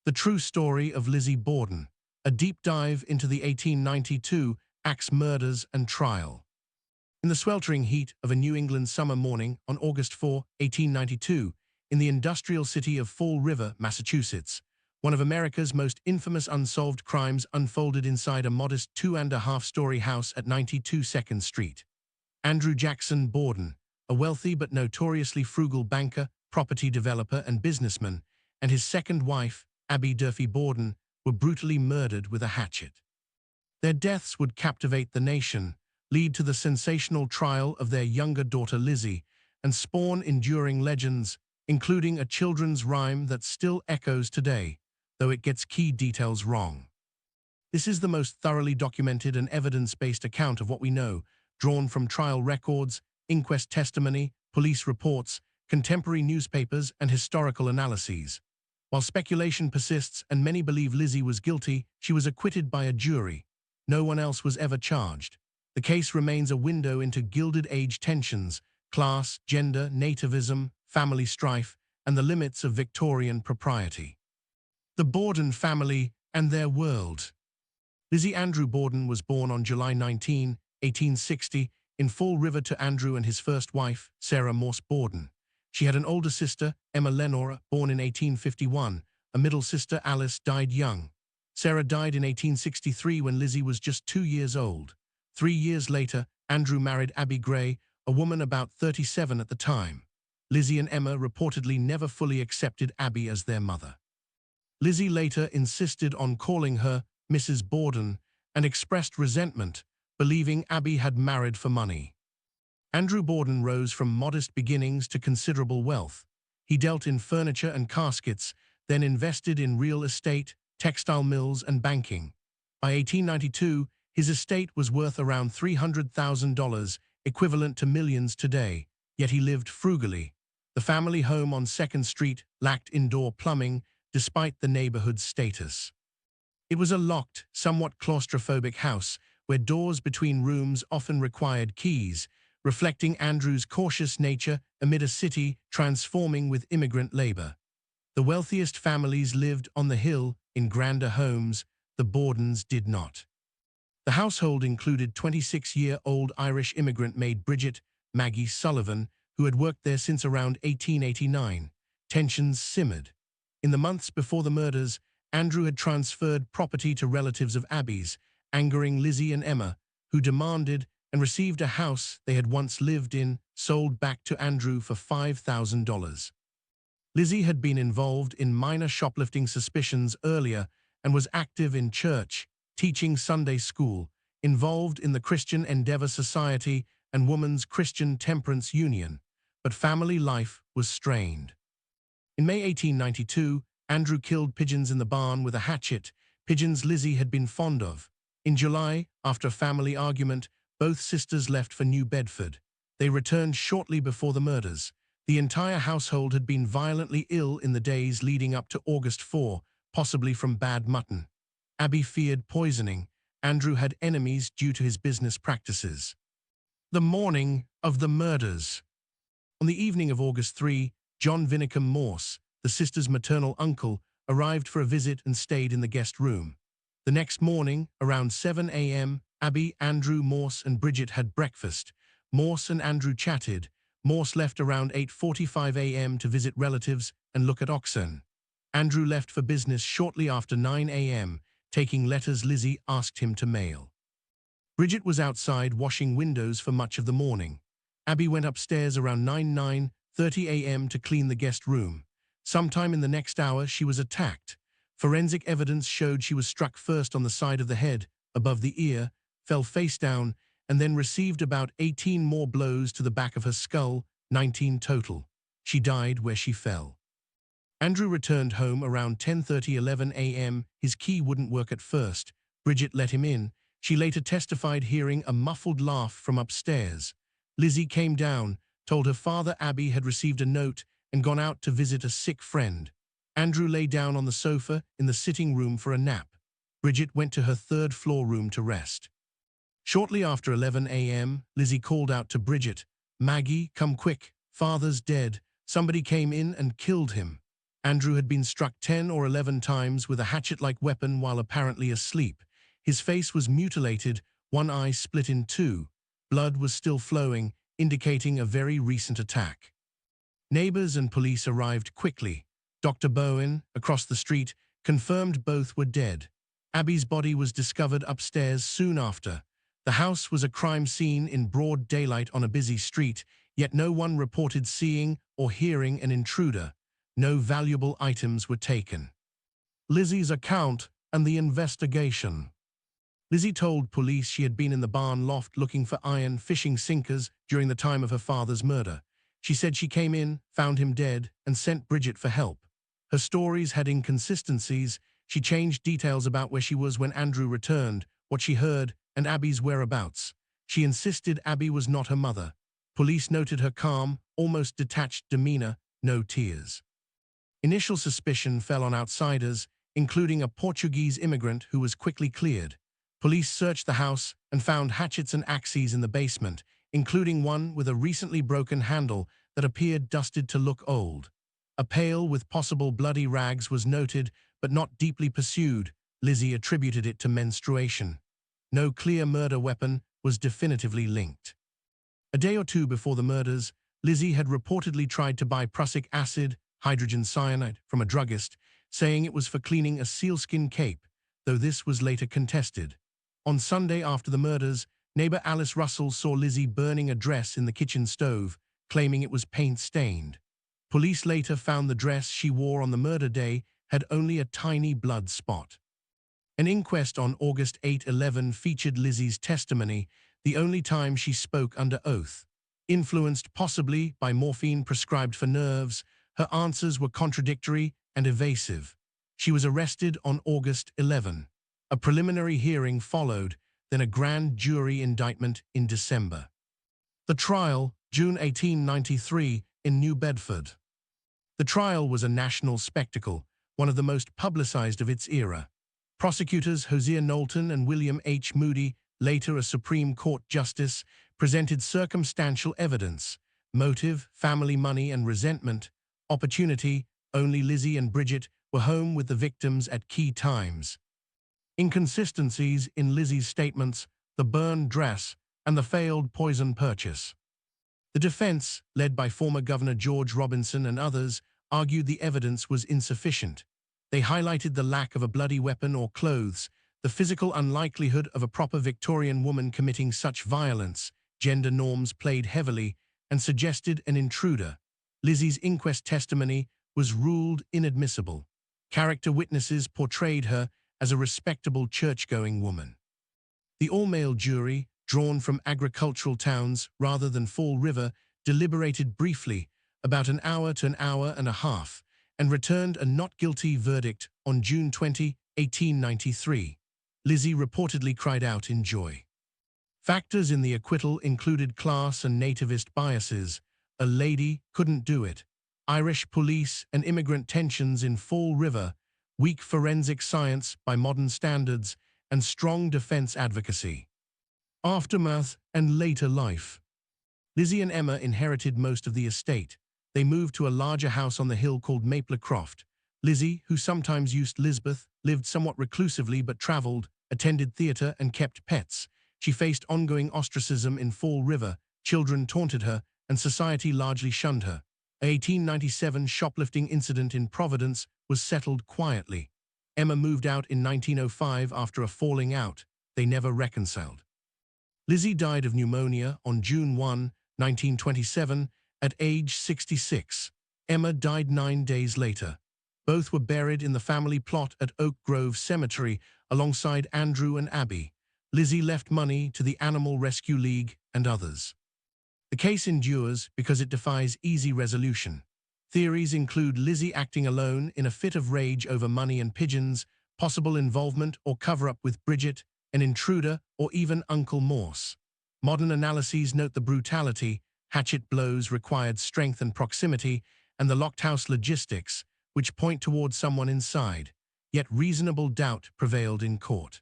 The True Story of Lizzie Borden, a deep dive into the 1892 axe murders and trial. In the sweltering heat of a New England summer morning on August 4, 1892, in the industrial city of Fall River, Massachusetts, one of America's most infamous unsolved crimes unfolded inside a modest 2.5-story house at 92 2nd Street. Andrew Jackson Borden, a wealthy but notoriously frugal banker, property developer, and businessman, and his second wife, Abby Durfee Borden, were brutally murdered with a hatchet. Their deaths would captivate the nation, lead to the sensational trial of their younger daughter Lizzie, and spawn enduring legends, including a children's rhyme that still echoes today, though it gets key details wrong. This is the most thoroughly documented and evidence-based account of what we know, drawn from trial records, inquest testimony, police reports, contemporary newspapers, and historical analyses. While speculation persists and many believe Lizzie was guilty, she was acquitted by a jury. No one else was ever charged. The case remains a window into Gilded Age tensions, class, gender, nativism, family strife, and the limits of Victorian propriety. The Borden family and their world. Lizzie Andrew Borden was born on July 19, 1860, in Fall River to Andrew and his first wife, Sarah Morse Borden. She had an older sister, Emma Lenora, born in 1851. A middle sister, Alice, died young. Sarah died in 1863 when Lizzie was just 2 years old. 3 years later, Andrew married Abby Gray, a woman about 37 at the time. Lizzie and Emma reportedly never fully accepted Abby as their mother. Lizzie later insisted on calling her Mrs. Borden and expressed resentment, believing Abby had married for money. Andrew Borden rose from modest beginnings to considerable wealth. He dealt in furniture and caskets, then invested in real estate, textile mills, and banking. By 1892, his estate was worth around $300,000, equivalent to millions today, yet he lived frugally. The family home on 2nd Street lacked indoor plumbing, despite the neighborhood's status. It was a locked, somewhat claustrophobic house, where doors between rooms often required keys, reflecting Andrew's cautious nature amid a city transforming with immigrant labor. The wealthiest families lived on the hill in grander homes. The Bordens did not. The household included 26-year-old Irish immigrant maid Bridget Maggie Sullivan, who had worked there since around 1889. Tensions simmered. In the months before the murders, Andrew had transferred property to relatives of Abby's, angering Lizzie and Emma, who demanded and received a house they had once lived in, sold back to Andrew for $5,000. Lizzie had been involved in minor shoplifting suspicions earlier and was active in church, teaching Sunday school, involved in the Christian Endeavor Society and Women's Christian Temperance Union, but family life was strained. In May 1892, Andrew killed pigeons in the barn with a hatchet, pigeons Lizzie had been fond of. In July, after a family argument, both sisters left for New Bedford. They returned shortly before the murders. The entire household had been violently ill in the days leading up to August 4, possibly from bad mutton. Abby feared poisoning. Andrew had enemies due to his business practices. The morning of the murders. On the evening of August 3, John Vinicum Morse, the sisters' maternal uncle, arrived for a visit and stayed in the guest room. The next morning, around 7 a.m., Abby, Andrew, Morse, and Bridget had breakfast. Morse and Andrew chatted. Morse left around 8:45 a.m. to visit relatives and look at oxen. Andrew left for business shortly after 9 a.m., taking letters Lizzie asked him to mail. Bridget was outside washing windows for much of the morning. Abby went upstairs around 9:30 a.m. to clean the guest room. Sometime in the next hour, she was attacked. Forensic evidence showed she was struck first on the side of the head, above the ear, fell face down, and then received about 18 more blows to the back of her skull, 19 total. She died where she fell. Andrew returned home around 10:30–11 a.m. His key wouldn't work at first. Bridget let him in. She later testified hearing a muffled laugh from upstairs. Lizzie came down, told her father Abby had received a note and gone out to visit a sick friend. Andrew lay down on the sofa in the sitting room for a nap. Bridget went to her third-floor room to rest. Shortly after 11 a.m., Lizzie called out to Bridget, "Maggie, come quick, father's dead. Somebody came in and killed him." Andrew had been struck 10 or 11 times with a hatchet-like weapon while apparently asleep. His face was mutilated, one eye split in two. Blood was still flowing, indicating a very recent attack. Neighbors and police arrived quickly. Dr. Bowen, across the street, confirmed both were dead. Abby's body was discovered upstairs soon after. The house was a crime scene in broad daylight on a busy street, yet no one reported seeing or hearing an intruder. No valuable items were taken. Lizzie's account and the investigation. Lizzie told police she had been in the barn loft looking for iron fishing sinkers during the time of her father's murder. She said she came in, found him dead, and sent Bridget for help. Her stories had inconsistencies. She changed details about where she was when Andrew returned, what she heard, and Abby's whereabouts. She insisted Abby was not her mother. Police noted her calm, almost detached demeanor, no tears. Initial suspicion fell on outsiders, including a Portuguese immigrant who was quickly cleared. Police searched the house and found hatchets and axes in the basement, including one with a recently broken handle that appeared dusted to look old. A pail with possible bloody rags was noted, but not deeply pursued. Lizzie attributed it to menstruation. No clear murder weapon was definitively linked. A day or two before the murders, Lizzie had reportedly tried to buy prussic acid, hydrogen cyanide, from a druggist, saying it was for cleaning a sealskin cape, though this was later contested. On Sunday after the murders, neighbor Alice Russell saw Lizzie burning a dress in the kitchen stove, claiming it was paint-stained. Police later found the dress she wore on the murder day had only a tiny blood spot. An inquest on August 8/11 featured Lizzie's testimony, the only time she spoke under oath. Influenced possibly by morphine prescribed for nerves, her answers were contradictory and evasive. She was arrested on August 11. A preliminary hearing followed, then a grand jury indictment in December. The trial, June 1893, in New Bedford. The trial was a national spectacle, one of the most publicized of its era. Prosecutors Hosea Knowlton and William H. Moody, later a Supreme Court justice, presented circumstantial evidence, motive, family money and resentment, opportunity. Only Lizzie and Bridget were home with the victims at key times. Inconsistencies in Lizzie's statements, the burned dress, and the failed poison purchase. The defense, led by former Governor George Robinson and others, argued the evidence was insufficient. They highlighted the lack of a bloody weapon or clothes, the physical unlikelihood of a proper Victorian woman committing such violence. Gender norms played heavily and suggested an intruder. Lizzie's inquest testimony was ruled inadmissible. Character witnesses portrayed her as a respectable church-going woman. The all-male jury, drawn from agricultural towns rather than Fall River, deliberated briefly, about an hour to an hour and a half, and returned a not guilty verdict on June 20, 1893. Lizzie reportedly cried out in joy. Factors in the acquittal included class and nativist biases. A lady couldn't do it. Irish police and immigrant tensions in Fall River, weak forensic science by modern standards, and strong defense advocacy. Aftermath and later life. Lizzie and Emma inherited most of the estate. They moved to a larger house on the hill called Maplecroft. Lizzie, who sometimes used Lisbeth, lived somewhat reclusively but traveled, attended theater, and kept pets. She faced ongoing ostracism in Fall River. Children taunted her, and society largely shunned her. An 1897 shoplifting incident in Providence was settled quietly. Emma moved out in 1905 after a falling out. They never reconciled. Lizzie died of pneumonia on June 1, 1927, at age 66. Emma died 9 days later. Both were buried in the family plot at Oak Grove Cemetery alongside Andrew and Abby. Lizzie left money to the Animal Rescue League and others. The case endures because it defies easy resolution. Theories include Lizzie acting alone in a fit of rage over money and pigeons, possible involvement or cover-up with Bridget, an intruder, or even Uncle Morse. Modern analyses note the brutality, hatchet blows required strength and proximity, and the locked house logistics, which point towards someone inside. Yet reasonable doubt prevailed in court.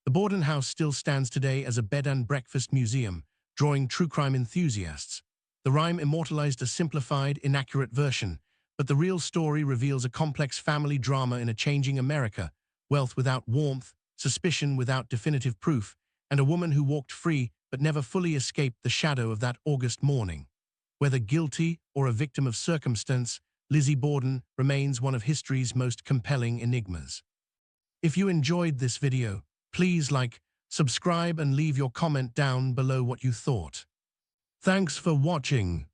The Borden house still stands today as a bed and breakfast museum, drawing true crime enthusiasts. The rhyme immortalized a simplified, inaccurate version, But the real story reveals a complex family drama in a changing America, wealth without warmth, suspicion without definitive proof, and a woman who walked free but never fully escaped the shadow of that August morning. Whether guilty or a victim of circumstance, Lizzie Borden remains one of history's most compelling enigmas. If you enjoyed this video, please like, subscribe and leave your comment down below what you thought. Thanks for watching.